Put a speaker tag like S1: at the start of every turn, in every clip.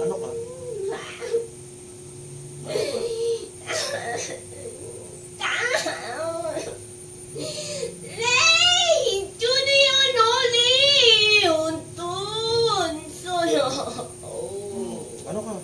S1: Ano ka? Ano ka?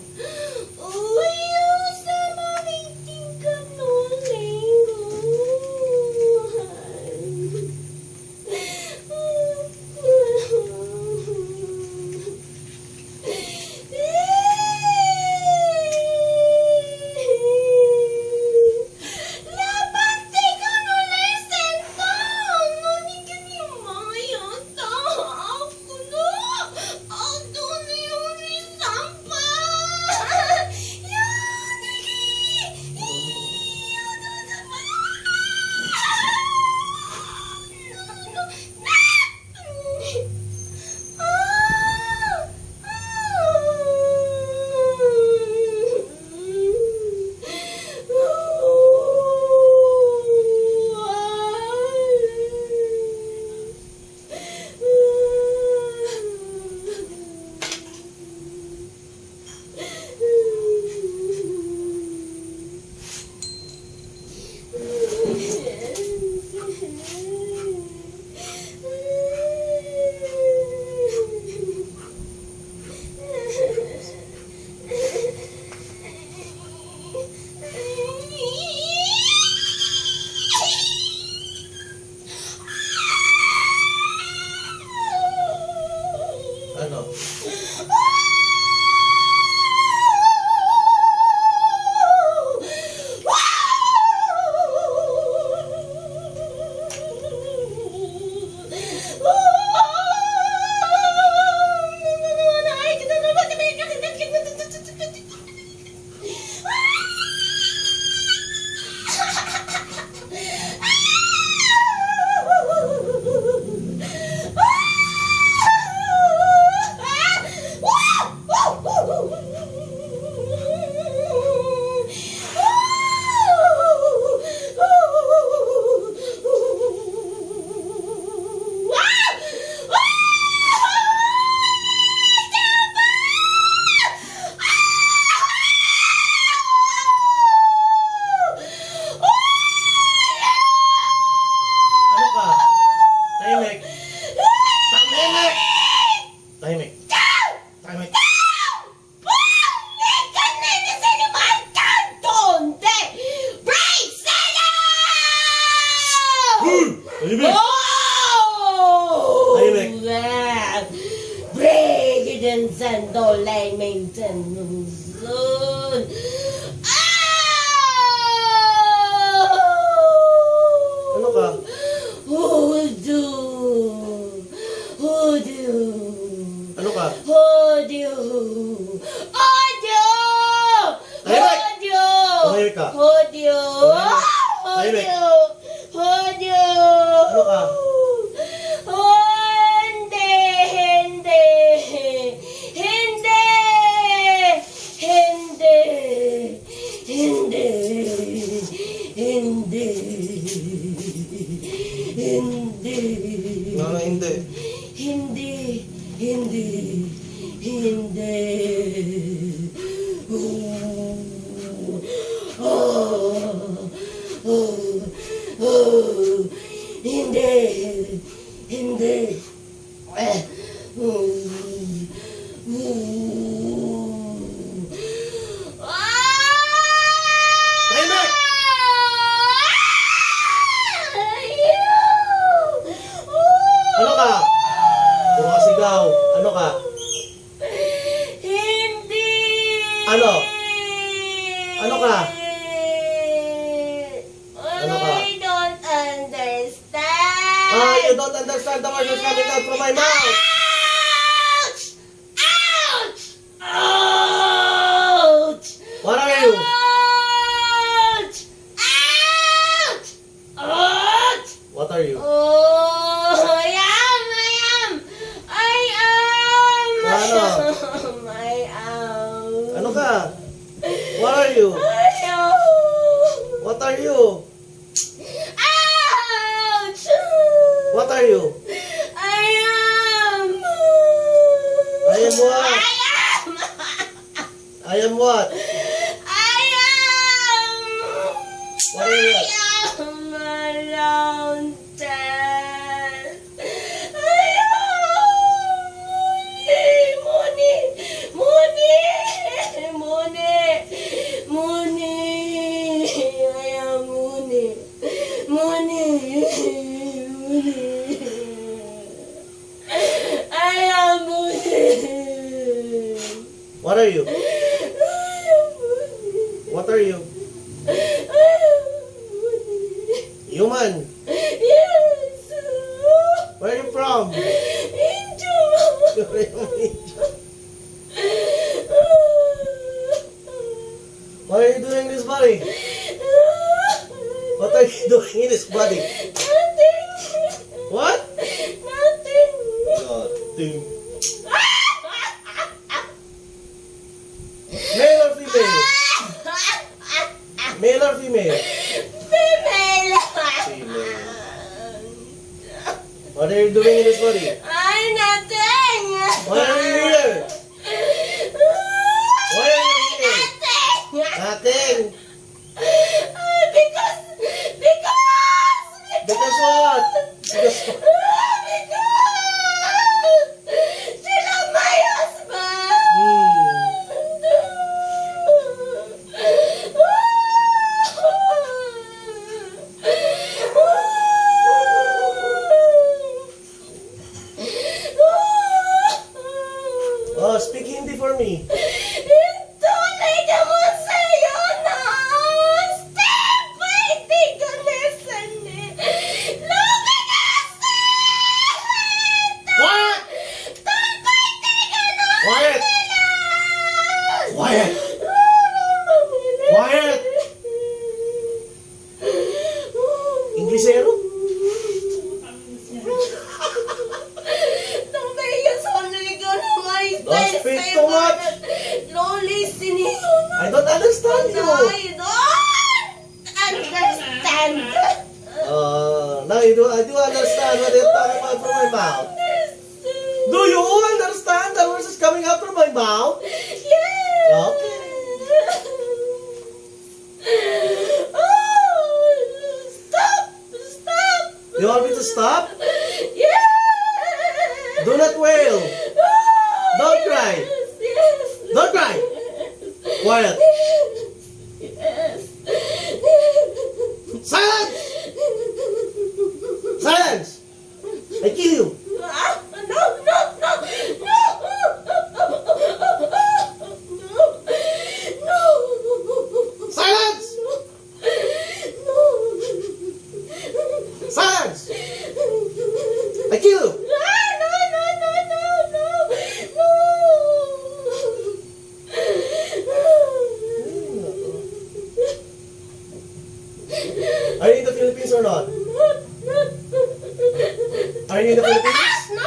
S1: Ano? Tahimik. Tahimik. Tahimik. Tahimik. Tahimik. Tahimik.
S2: Presidents and all maintenance.
S1: Ano ka? Ano ka? Tahimik ka. Tahimik. Ano ka? Hindi.
S2: Hindi.
S1: you don't understand the words that's coming out from my mouth.
S2: Ouch! Ouch!
S1: What are you?
S2: Ouch! Ouch! Ouch!
S1: What are you?
S2: Oh, I am.
S1: Ano?
S2: I am.
S1: Ano ka? What are you?
S2: I am.
S1: What are you?
S2: Ouch!
S1: What are you?
S2: I am.
S1: I am what? I am what?
S2: I am.
S1: What are you?
S2: I am a mountain. I am Mooney. I am Mooney. I am Mooney.
S1: What are you? What are you? Human.
S2: Yes.
S1: Where are you from?
S2: Angel.
S1: What are you doing in this body? What are you doing in this body?
S2: Nothing.
S1: What?
S2: Nothing.
S1: Nothing. Male or female? Male or female?
S2: Female.
S1: Female. What are you doing in this body?
S2: Ay, nothing.
S1: Why are you here? Why are you here?
S2: Nothing.
S1: Nothing.
S2: Because.
S1: Because what? Because what?
S2: Because sila my husband.
S1: Oh, speak Hindi for me.
S2: Tunay ka mo sa'yo na step by take a lesson eh.
S1: What? Quiet! Quiet! Quiet! Inglesero? Don't speak too much.
S2: No listening.
S1: I don't understand you.
S2: I don't understand.
S1: Now I do understand what you're talking about from my mouth. Do you understand the words that's coming out from my mouth?
S2: Yes.
S1: Okay.
S2: Oh, stop.
S1: You want me to stop?
S2: Yes.
S1: Do not wail. Don't
S2: Yes.
S1: cry.
S2: Yes.
S1: Don't cry. Quiet.
S2: Yes.
S1: Silence! Silence! I kill you.
S2: No.
S1: Silence! Silence! I kill you. Are you in the Philippines or not? Are you in the Philippines?
S2: No,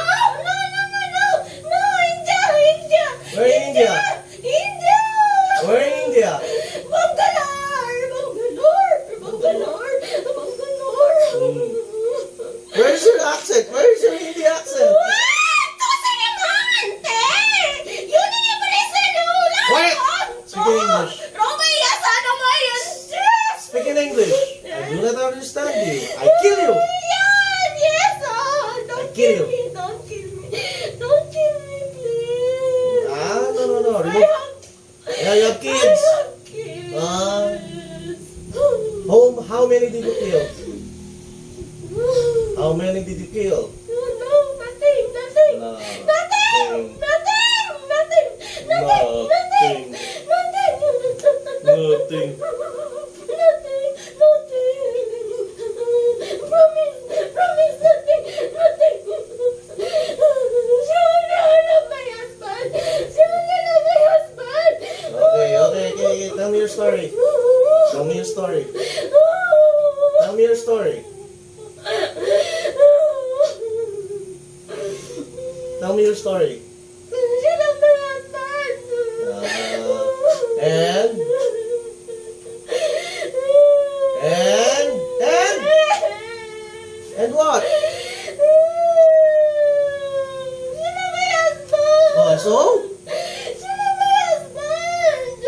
S2: India.
S1: Where in India?
S2: India.
S1: Where in India?
S2: Bangalore.
S1: Where's your accent? Where's your Hindi accent? Quiet! Speak in English. Speak in English. I do not understand you. I kill you.
S2: Don't
S1: kill
S2: kill
S1: you.
S2: me. Don't kill me, please.
S1: No.
S2: I
S1: Remove.
S2: have
S1: Yeah, you have kids.
S2: kids.
S1: How many did you kill? How many did you kill?
S2: No, nothing.
S1: No.
S2: Nothing.
S1: Nothing.
S2: Promise, nothing.
S1: story. Tell me your story. Tell me your story. Tell me your story. And what? Oh, so?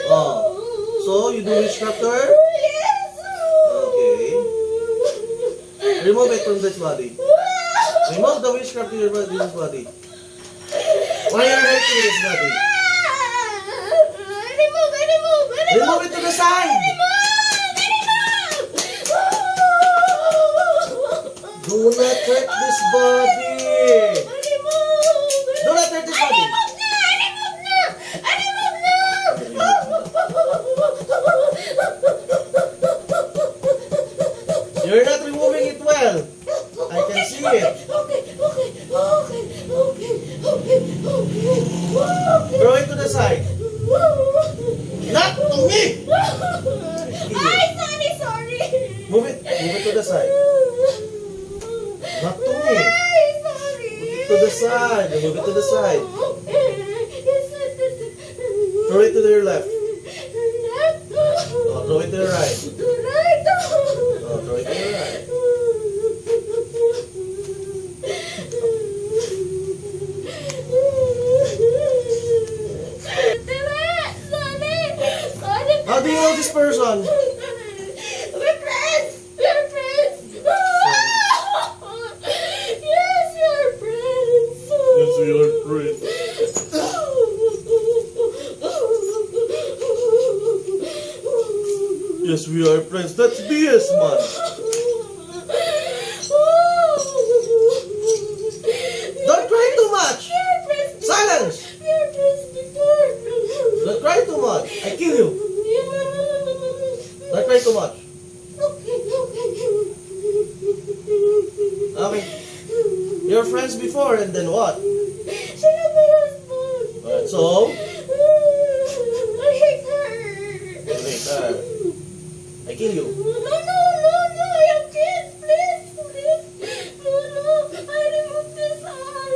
S1: Oh, so you do instructor? Okay. Remove it from this body. Remove the witchcraft to your body, this body. Why are you hurting this body? Remove it to the side. Do not hurt this body. Do not hurt this body. You're not removing it well. I can see it. Throw it to the side. Not to me.
S2: Sorry.
S1: Move it to the side. Not to me. To the side. Move it to the side. Throw it to your left. Oh, throw it to your right. Oh, throw it to your right. How do you know this person?
S2: We're friends! We're friends! Yes, we're friends!
S1: Yes, we are friends. Yes, we are friends. That's BS, man. Don't cry too much. Silence. Don't cry too much. I kill you. Don't cry too much. Okay. You're friends before, and then what? Alright, so?
S2: I hate her.
S1: Wait, I kill you.
S2: No, you can't. Please. No, I remove this all.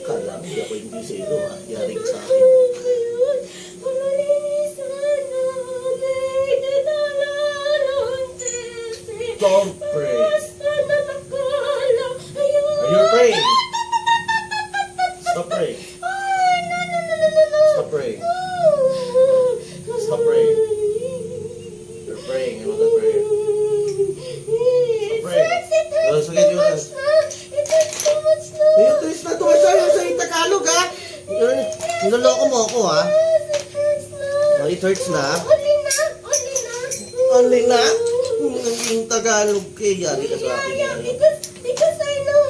S1: Kala mo, di ako hindi zero, ha? Yari ka sa akin. Don't pray. Are you praying? Stop praying. Stop praying. Stop praying. You're praying. I'm not praying. Stop praying. Let's get you this. Ayun, twist na tumayo sa Tagalog, ha? Niloloko mo ako, ha? Oh, it hurts na. Only na? Naging Tagalog kay yari ka sa akin.
S2: Because I know.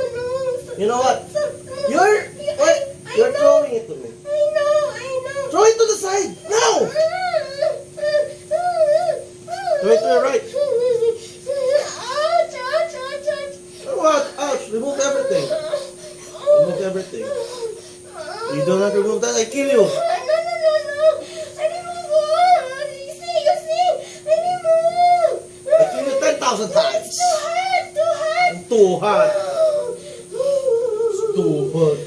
S1: You know what? You're throwing it to me.
S2: I know.
S1: Throw it to the side. Now! Throw it to the right.
S2: Ouch.
S1: What? Ouch. Remove everything. Remove everything. You do not remove that, I kill you.
S2: No. I remove all. You see. I remove.
S1: I kill you 10,000 times.
S2: Too hard.
S1: Too hot. Too hot.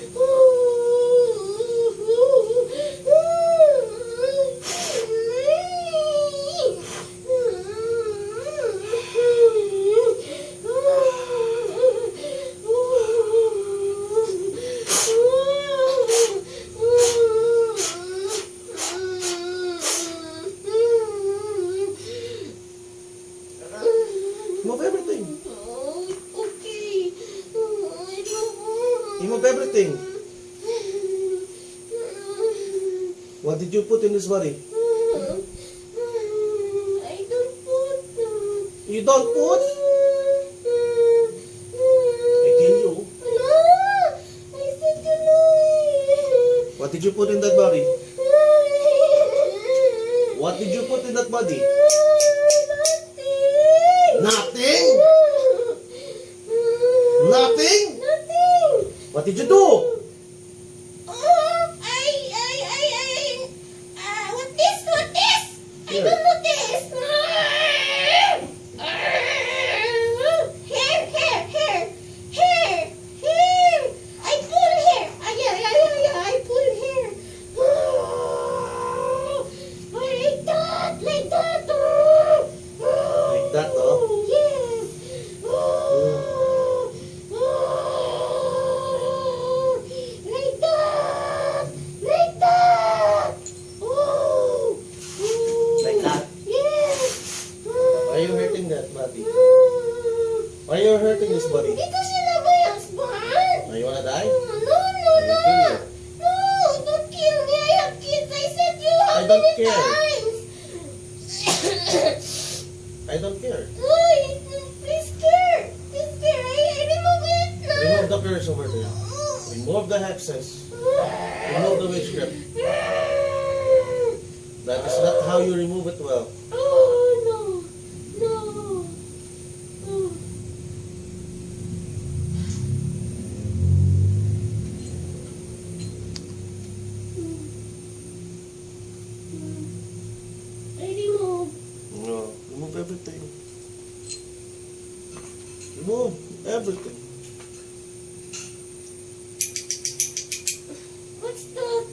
S1: Remove everything.
S2: Okay. I don't want.
S1: Remove everything. What did you put in this body?
S2: I don't want.
S1: You don't put? I kill you.
S2: No. I said no.
S1: What did you put in that body? What did you put in that body? Nothing? Nothing?
S2: Nothing.
S1: What did you do? hurting that body? Why you hurting this body?
S2: Ito sila ba yung husband?
S1: Oh, you wanna die?
S2: No, no, no.
S1: kill you.
S2: No, don't kill me. I have kids. I said you how
S1: I don't
S2: many
S1: care.
S2: times?
S1: I don't care.
S2: Ay, please care. Please care. I remove it na.
S1: Remove the curse over there. Remove the hexes. Remove the witchcraft. That is not how you remove it well.
S2: Oh, no. No. Oh. I remove.
S1: No, remove everything. Remove everything.
S2: What's that?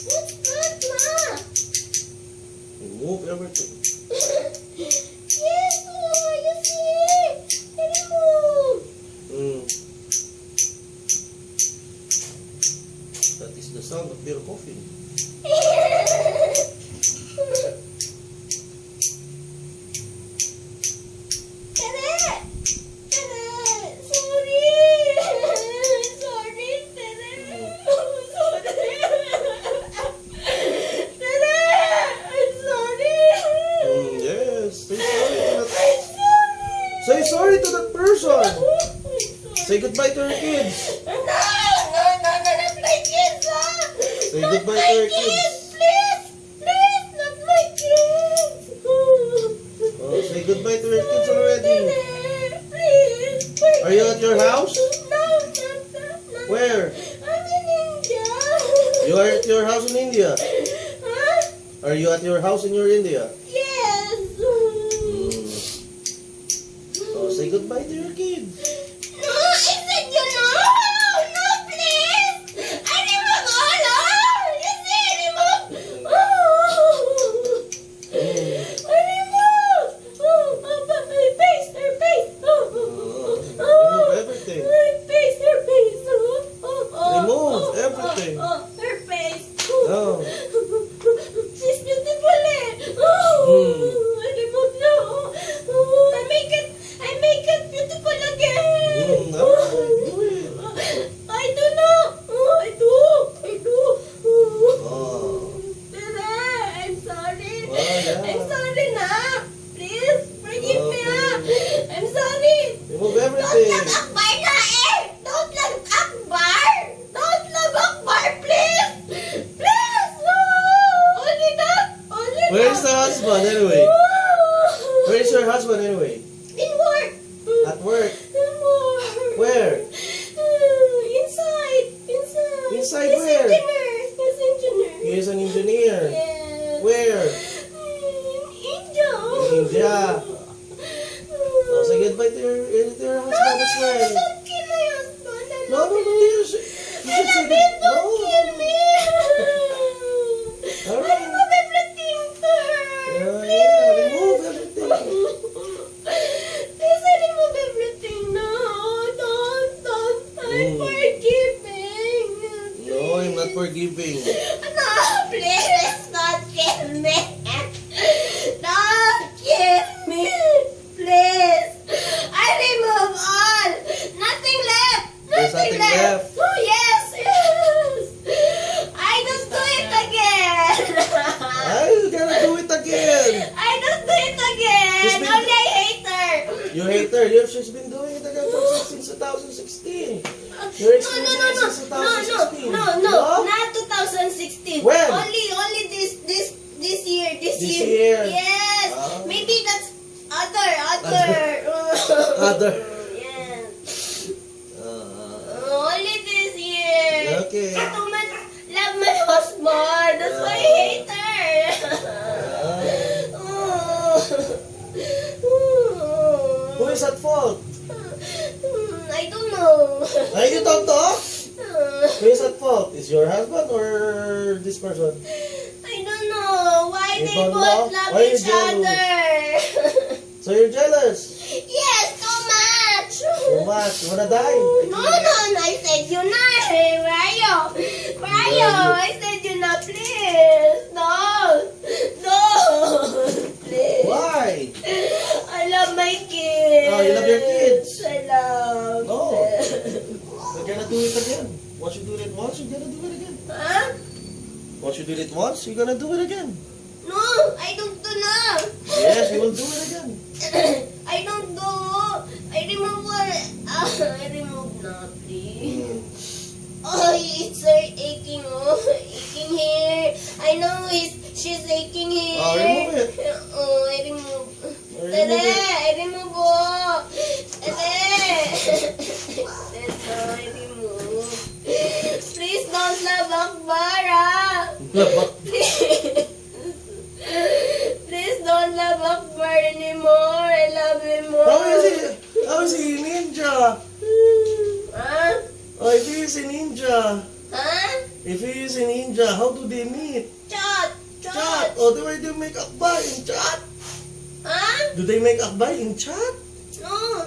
S2: What's that, Ma?
S1: Remove everything.
S2: Yes, oh, you see? I remove.
S1: Mm. That is the sound of beer coughing.
S2: Tere! Tere! Sorry! Sorry, Tere! Sorry! Tere! I'm sorry!
S1: Yes, say sorry to that.
S2: I'm sorry!
S1: Say sorry to that person.
S2: I'm sorry.
S1: Say goodbye to your kids.
S2: No! No, no, no, not my kids, ah!
S1: Say
S2: Not
S1: goodbye
S2: my
S1: to your
S2: kids,
S1: kids.
S2: please! Please, not my kids!
S1: Oh, say goodbye to your kids already.
S2: Please!
S1: Are you at your house?
S2: No, not.
S1: Where?
S2: I'm in India.
S1: You are at your house in India.
S2: Huh?
S1: Are you at your house in your India?
S2: Yes.
S1: Mm. Oh, say goodbye to your kids.
S2: No, I said you no. No, please. I remove all. Oh, you see, I remove. Oh.
S1: Mm.
S2: I remove. Oh, her face, her face.
S1: Remove everything.
S2: Her face, her face.
S1: Remove everything.
S2: Her face.
S1: Oh.
S2: She's beautiful, eh. Oh, I remove na. Oh, I make it beautiful again.
S1: No, do it.
S2: I do not. Oh, I do.
S1: Oh.
S2: Tere, I'm sorry.
S1: Oh, yeah.
S2: I'm sorry na. Please, forgive me, ah.
S1: Okay.
S2: I'm sorry.
S1: Remove
S2: Don't
S1: everything.
S2: lang akbar na, eh. Don't lang akbar. Don't lang akbar, please. Please. Oh, only that. Only that.
S1: Where's the husband anyway?
S2: Oh.
S1: Where's your husband anyway?
S2: In work.
S1: At work.
S2: In work.
S1: Where?
S2: Inside.
S1: Inside
S2: He's
S1: where?
S2: engineer. He's engineer.
S1: He is an engineer.
S2: Yes.
S1: Where?
S2: India.
S1: India. Oh, say goodbye to your husband as well.
S2: Don't kill my husband. I
S1: No,
S2: love
S1: no, no,
S2: him.
S1: you should
S2: I
S1: say
S2: love him.
S1: no,
S2: Don't kill me.
S1: All
S2: I
S1: right.
S2: remove everything to her.
S1: Yeah, remove everything.
S2: Please, I remove everything. No, don't. I'm forgiving.
S1: No, I'm not forgiving.
S2: No, please, don't kill me. Don't kill me. Please. I remove all. Nothing left.
S1: There's nothing left.
S2: Oh, yes. I don't do it again.
S1: I gotta do it again.
S2: I don't do it again.
S1: She's been-
S2: Only I hate her.
S1: You hate her. She's been doing it again since 2016. You're experiencing it since 2016.
S2: No, not 2016.
S1: When?
S2: Only this year.
S1: This year?
S2: Yes.
S1: Ah.
S2: Maybe that's other.
S1: Other.
S2: Yes.
S1: Uh,
S2: Only this year.
S1: Okay.
S2: I too much love my husband. That's why I hate her.
S1: who is at fault?
S2: I don't know.
S1: Ay, you don't talk? Who is at fault? Is your husband or this person?
S2: I don't know why
S1: You
S2: they
S1: don't
S2: both
S1: know?
S2: love
S1: Why you
S2: each
S1: jealous?
S2: other.
S1: So you're jealous?
S2: Yes, so much.
S1: So much? You wanna die?
S2: No, I said you not. Where are you? Where are you? I said you not, please. No.
S1: did it once, you're gonna do it again.
S2: No, I don't do now.
S1: Yes, you will do it again.
S2: I don't do. I remove what? I remove now, please. Oh, it's her aching. Oh, aching here. I know she's aching here.
S1: Oh, remove it.
S2: Oh, I remove.
S1: Oh, remove
S2: Tere,
S1: it.
S2: I remove. Oh, Tere. I remove. Please don't love Akbar, ah. Please don't love Akbar anymore. I love him more.
S1: How is he ninja?
S2: Huh?
S1: Oh, if he is a ninja.
S2: Huh?
S1: If he is a ninja, how do they meet?
S2: Chat!
S1: Chat. Oh, do they make akbay in chat?
S2: Huh?
S1: Do they make akbay in chat?
S2: No.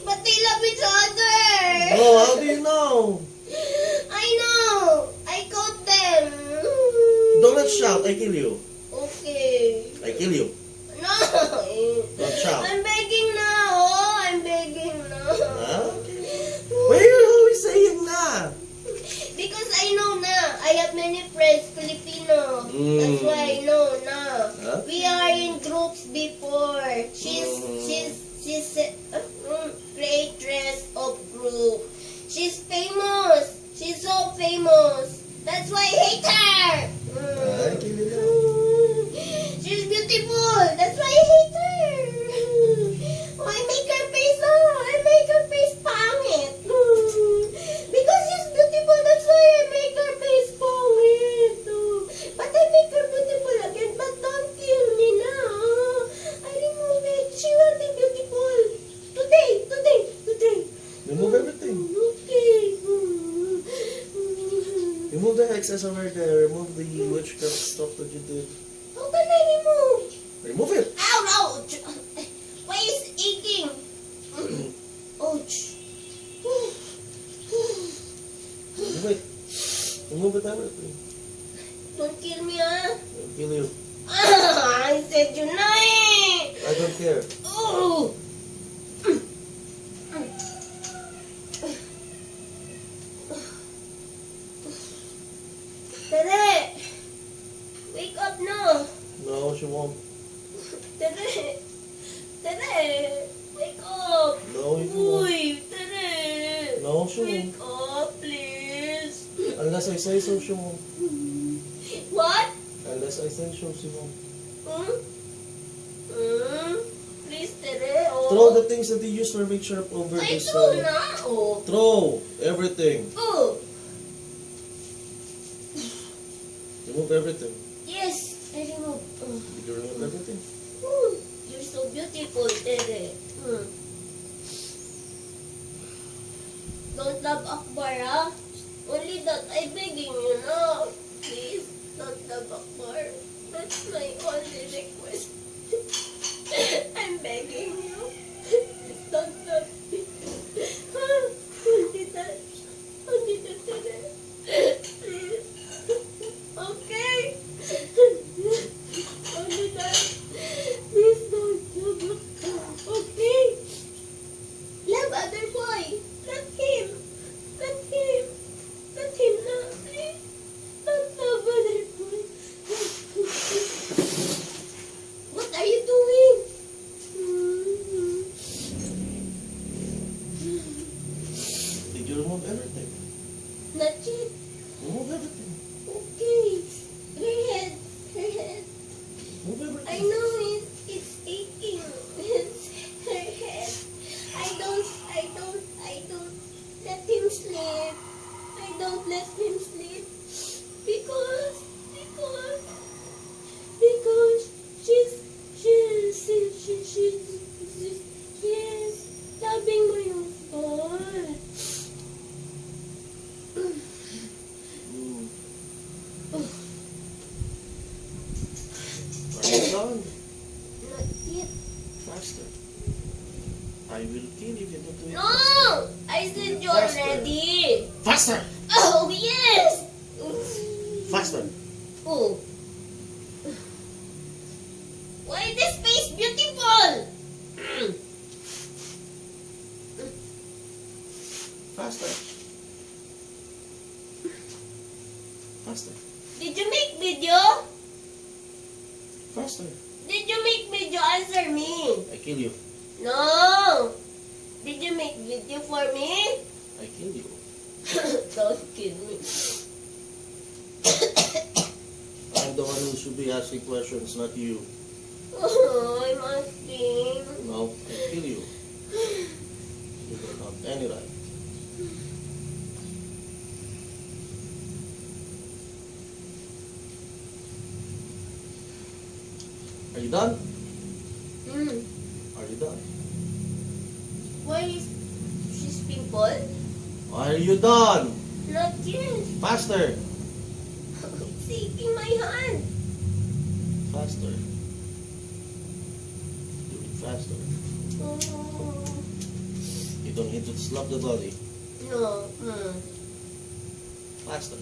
S2: But they love each other.
S1: Oh, how do you know?
S2: I know. I caught them.
S1: Don't not shout, I kill you.
S2: Okay.
S1: I kill you.
S2: No.
S1: Don't shout.
S2: I'm begging now. Oh, I'm begging now.
S1: Ah, okay. Why are you always saying na?
S2: Because I know na. I have many friends, Filipino. That's why I know na.
S1: Huh?
S2: We are in groups before. She's creatress of group. She's famous. She's so famous. That's why I hate her.
S1: I kill you now.
S2: She's beautiful. That's why I hate her. Oh, I make her face. Oh, I make her face pangit. Because she's beautiful. That's why I make her face pangit. But I make her beautiful again. But don't kill me now. I remove it. She will be beautiful. Today.
S1: Remove everything.
S2: Okay.
S1: Remove the excess over there. Remove the witchcraft stuff that you did.
S2: How can I remove?
S1: Remove it.
S2: Ow! Why is it aching? Ouch.
S1: Remove it. Remove it everything.
S2: Don't kill me, ah.
S1: I'll kill you.
S2: I said you na eh.
S1: I don't care.
S2: Oh. Tere! Wake up na!
S1: No, she won't.
S2: Tere! Wake up!
S1: No, she won't.
S2: Uy! Tere!
S1: No, she
S2: Wake
S1: won't.
S2: up, please!
S1: Unless I say so, she won't.
S2: What?
S1: Unless I say so, she won't.
S2: Please, Tere, oh.
S1: Throw the things that you used for picture over
S2: I
S1: this.
S2: throw na, oh.
S1: Throw everything.
S2: Oh.
S1: Remove everything.
S2: Yes, I remove.
S1: Did you remove everything?
S2: You're so beautiful, Tere. Don't love Akbar, ah. Only that I'm begging you now. Please, don't love Akbar. That's my only request. I'm begging you. Please don't love me. Only that. Only that, Tere. Please. Okay. Only that. Please don't love Akbar. Okay. Love other boy. Let him. Let him. Let him now, please. Don't love other boy. What are you doing?
S1: Did you remove everything?
S2: Not yet.
S1: Remove everything.
S2: Okay. Her head.
S1: Remove everything.
S2: I know it's aching. It's her head. I don't let him sleep. I don't let him sleep because she's loving my husband.
S1: Are you done?
S2: Not yet.
S1: Faster. I will kill if you don't do it.
S2: No! I said you
S1: Faster.
S2: already.
S1: Faster!
S2: Oh, yes!
S1: Faster!
S2: Oh. Why this face beautiful?
S1: Faster! Faster.
S2: Did you make video? Answer me.
S1: I kill you.
S2: No. Did you make video for me?
S1: I kill you.
S2: Don't kill me.
S1: I'm the one who should be asking questions, not you.
S2: Oh, I'm asking.
S1: No, I kill you. You don't have any right. Are you done?
S2: Hmm.
S1: Are you done?
S2: Why is she's pimple?
S1: Are you done?
S2: Not yet.
S1: Faster.
S2: It's taking my hand.
S1: Faster. Do it faster.
S2: Oh.
S1: You don't need to slap the body.
S2: No. Hmm.
S1: Faster.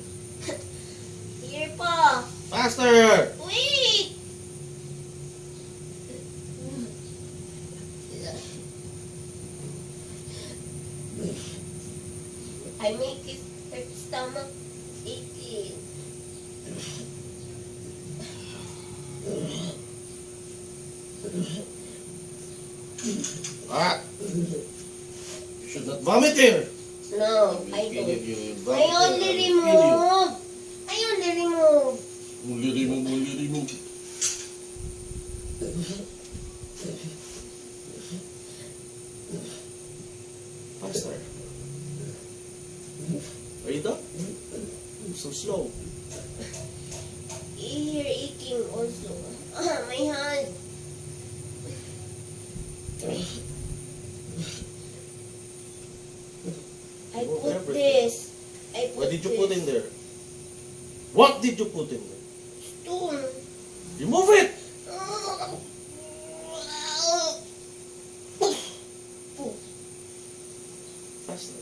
S2: Here pa.
S1: Faster!
S2: Wait. I make his her stomach aching.
S1: Ah! You should not vomit here!
S2: No, I
S1: Kill
S2: don't.
S1: if you
S2: I
S1: vomit
S2: only
S1: here, I will kill you.
S2: remove. I only remove.
S1: Only remove, only remove. Faster. Are you done? So slow.
S2: Ear aching also. Ah, my hand. I
S1: Remove
S2: put
S1: everything.
S2: this. I put
S1: What did you put
S2: this.
S1: in there? What did you put in there?
S2: Stone.
S1: Remove it! Faster.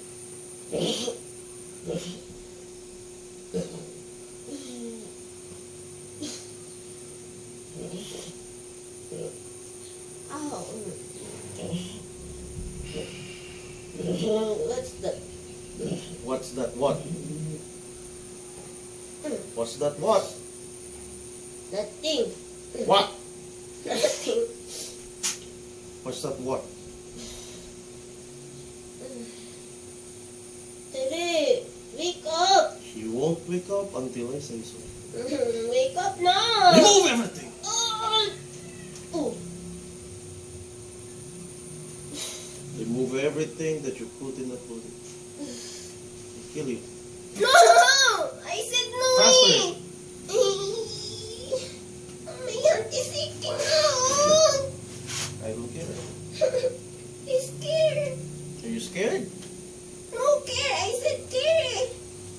S2: Ow. What's that?
S1: What's that what? What's that what?
S2: Nothing.
S1: What?
S2: Nothing.
S1: What's that what?
S2: Tere, wake up.
S1: She won't wake up until I say so.
S2: Wake up now.
S1: Remove everything!
S2: Oh.
S1: Remove everything that you put in the pudding. I'll kill you.
S2: No! I said no!
S1: Faster.
S2: My hand is aching now!
S1: I don't care.
S2: I'm scared.
S1: Are you scared?
S2: No care, I said care.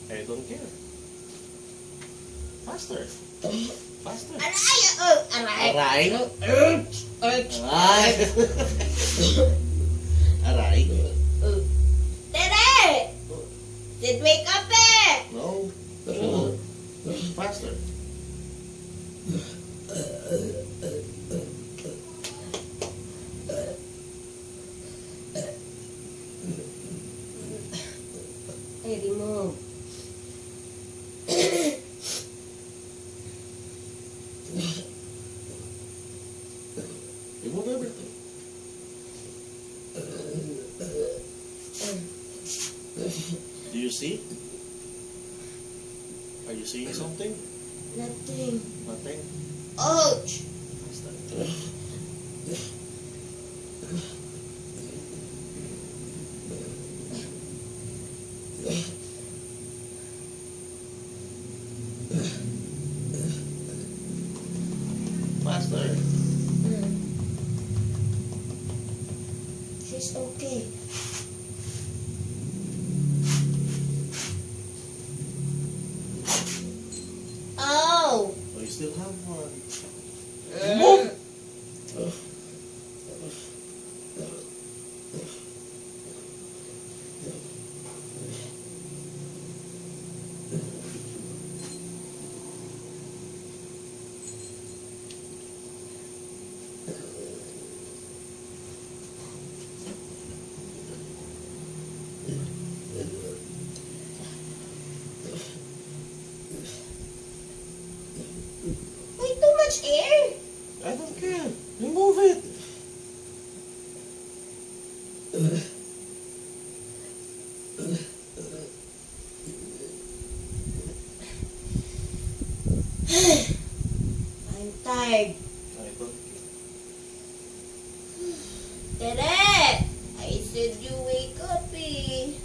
S1: I don't care. Faster. Faster.
S2: Aray! Oh, aray.
S1: Aray.
S2: Urge.
S1: Aray. Aray.
S2: Tere! Said wake up eh!
S1: No. Faster.
S2: I remove.
S1: Remove everything. Do you see? Are you seeing something?
S2: Nothing.
S1: Nothing?
S2: Ouch!
S1: Faster. Faster.
S2: She's okay. Ow!
S1: Oh, you still have one.
S2: Move! Wait, too much air.
S1: Eh?
S2: tired.
S1: Ay, ito.
S2: Tere! I said you wake up eh.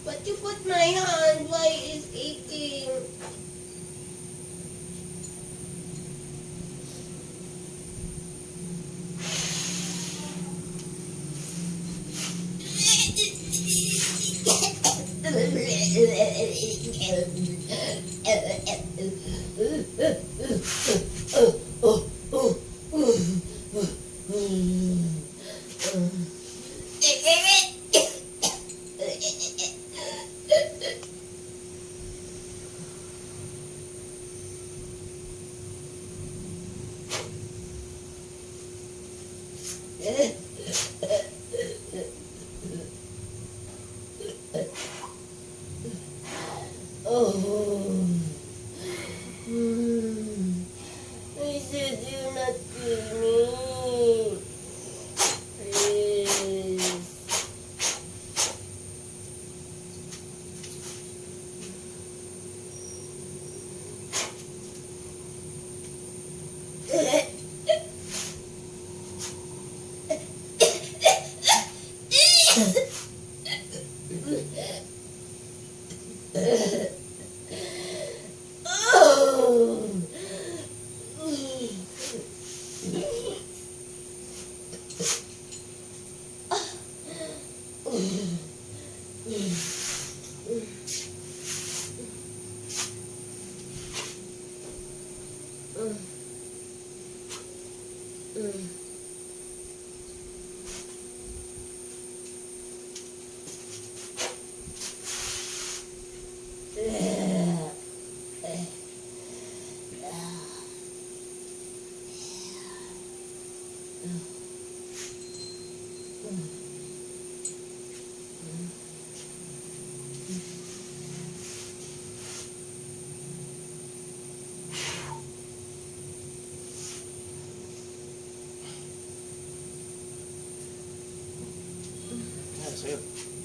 S2: But you put my hand, why is aching? I said you're not kill me. Please.
S1: Sa'yo.